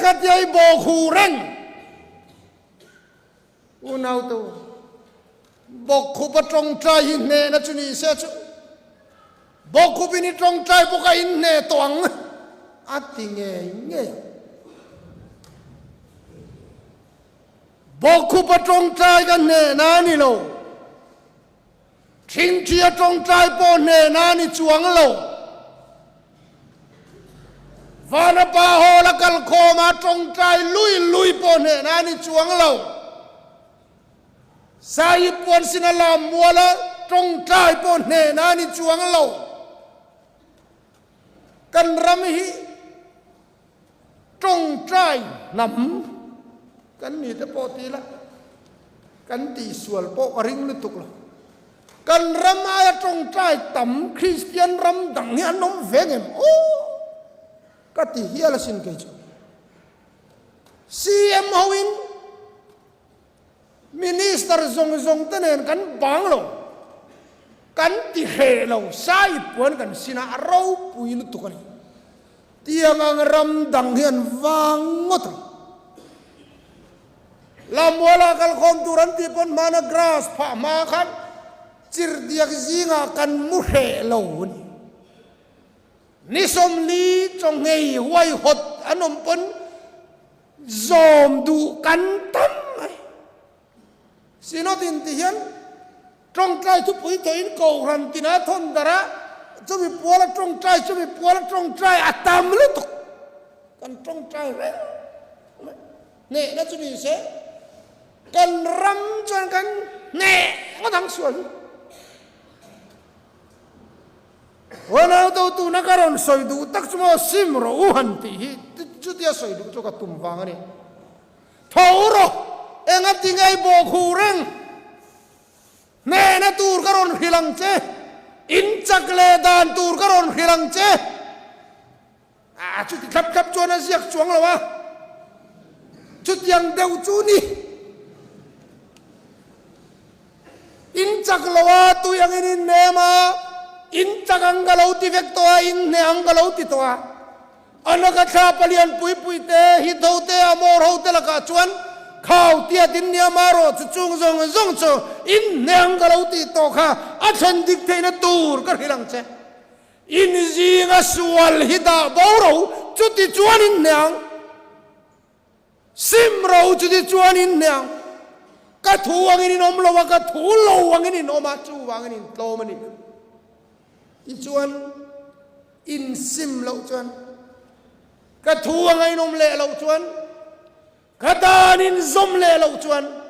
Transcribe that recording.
khat yai bo khu reng unau tu bok khu pa trong trai hin ne na chu ni se chu bok khu bini trong trai bo ka in ne toang ati nge bok khu pa trong trai kan ne na ni lo thing chia trong trai po ne na ni chuang lo vana pa ho la kal kho ma trong trai lui po ne na ni chuang lo sai pon sinala muala trong trai po ne na ni chuang lo kan ram hi trong trai nam kan ni te po ti la kan ti sual po ring lu tuk lo kan ram aya trong trai tam Christian ram dang ya nom vengem o ka ti hiala sin ke chu CM howin minister zong tenen kan bang lo kan ti he lo sai pon kan sina ro pui lu tuk ni tiang ang ram dang hian wang ngot la mola kal khom turan ti pon mana grass pha ma khan chir diak zinga kan mu he lo ni som li chong ngei huai hot anom pon zom du kan tam sino tin ti hian trong trai thu pui to in ko ran tina thon dara chu mi puala trong trai atam lu tok kan trong trai re ne na chu ni se kan ram chan kan ne ngo dang sual wana to tu na karon soi du tak chmo sim ro u han ti hi chu tia soi du chu ka tum wang ani thoro enga tingai bo khu reng ne na tur karon hilang che in chakle dan tur karon hilang che chu ti khap chona siak chuang lo wa chu tiang deu chu ni in chaklowa tu yang in nema in chakangalo ti vekto in ne angalo ti to anaka tha palian pui te hi do te amor ho te la ka chuan khau tia tin nia maro chu chung zong chu in ne angalo ti to kha a chan dik the na tur ka hilang che in zinga sual hida boro chu ti chuan in neang sim ro chu ti chuan in neang ka thu angin nom lo ka thu lo angin no ma chu angin lo mani i chuan in sim lo chuan ka thu angin nom le lo chuan ka dan in zom le lo chuan